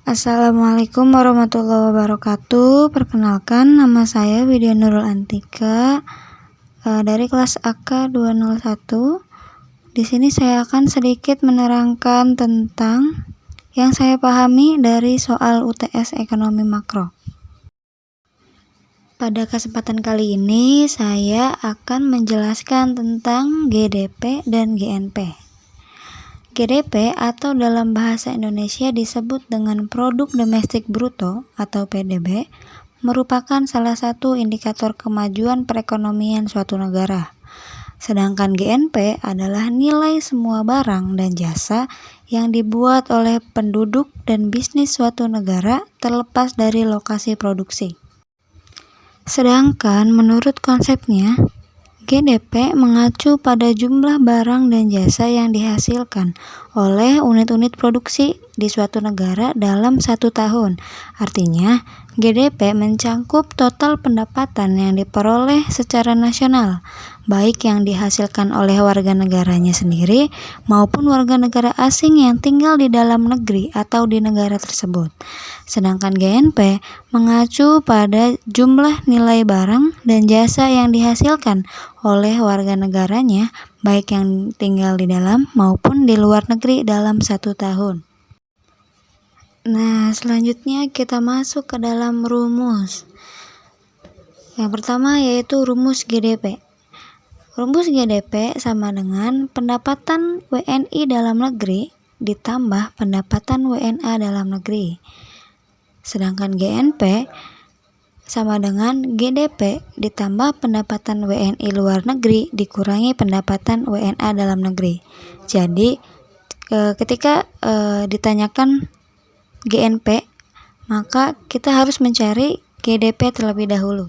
Assalamualaikum warahmatullahi wabarakatuh. Perkenalkan, nama saya Widya Nurul Antika dari kelas AK 201. Di sini saya akan sedikit menerangkan tentang yang saya pahami dari soal UTS Ekonomi Makro. Pada kesempatan kali ini saya akan menjelaskan tentang GDP dan GNP. GDP atau dalam bahasa Indonesia disebut dengan Produk Domestik Bruto atau PDB, merupakan salah satu indikator kemajuan perekonomian suatu negara. Sedangkan GNP adalah nilai semua barang dan jasa yang dibuat oleh penduduk dan bisnis suatu negara terlepas dari lokasi produksi. Sedangkan menurut konsepnya, GDP mengacu pada jumlah barang dan jasa yang dihasilkan oleh unit-unit produksi di suatu negara dalam satu tahun. Artinya, GDP mencakup total pendapatan yang diperoleh secara nasional, baik yang dihasilkan oleh warga negaranya sendiri maupun warga negara asing yang tinggal di dalam negeri atau di negara tersebut. Sedangkan GNP mengacu pada jumlah nilai barang dan jasa yang dihasilkan oleh warga negaranya, baik yang tinggal di dalam maupun di luar negeri dalam satu tahun. Nah, selanjutnya kita masuk ke dalam rumus. Yang pertama yaitu rumus GDP. Rumus GDP sama dengan pendapatan WNI dalam negeri ditambah pendapatan WNA dalam negeri. Sedangkan GNP sama dengan GDP ditambah pendapatan WNI luar negeri dikurangi pendapatan WNA dalam negeri. Jadi ketika ditanyakan GNP, maka kita harus mencari GDP terlebih dahulu.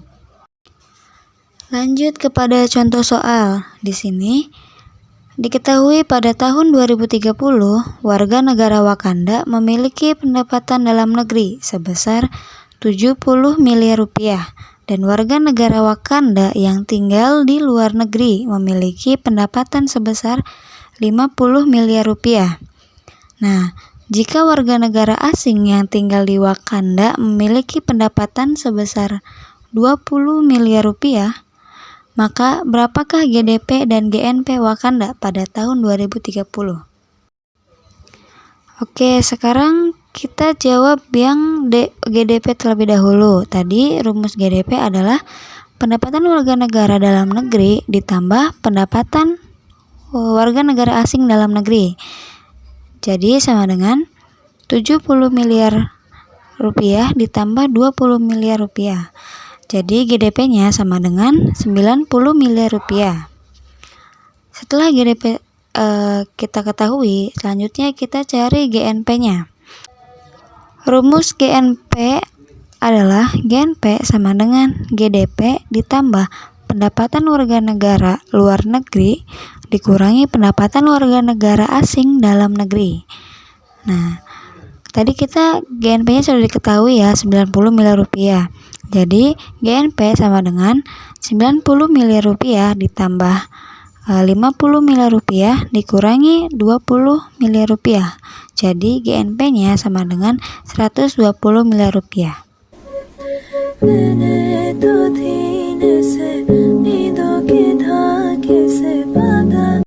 Lanjut kepada contoh soal. Di sini diketahui pada tahun 2030 warga negara Wakanda memiliki pendapatan dalam negeri sebesar 70 miliar rupiah dan warga negara Wakanda yang tinggal di luar negeri memiliki pendapatan sebesar 50 miliar rupiah. Nah, jika warga negara asing yang tinggal di Wakanda memiliki pendapatan sebesar 20 miliar rupiah, maka berapakah GDP dan GNP Wakanda pada tahun 2030? Oke, sekarang kita jawab yang GDP terlebih dahulu. Tadi rumus GDP adalah pendapatan warga negara dalam negeri ditambah pendapatan warga negara asing dalam negeri. Jadi sama dengan 70 miliar rupiah ditambah 20 miliar rupiah. Jadi GDP-nya sama dengan 90 miliar rupiah. Setelah GDP kita ketahui, selanjutnya kita cari GNP-nya. Rumus GNP adalah GNP sama dengan GDP ditambah pendapatan warga negara luar negeri dikurangi pendapatan warga negara asing dalam negeri. Nah, tadi kita GNP-nya sudah diketahui ya, 90 miliar rupiah. Jadi GNP sama dengan 90 miliar rupiah ditambah 50 miliar rupiah dikurangi 20 miliar rupiah. Jadi GNP-nya sama dengan 120 miliar rupiah.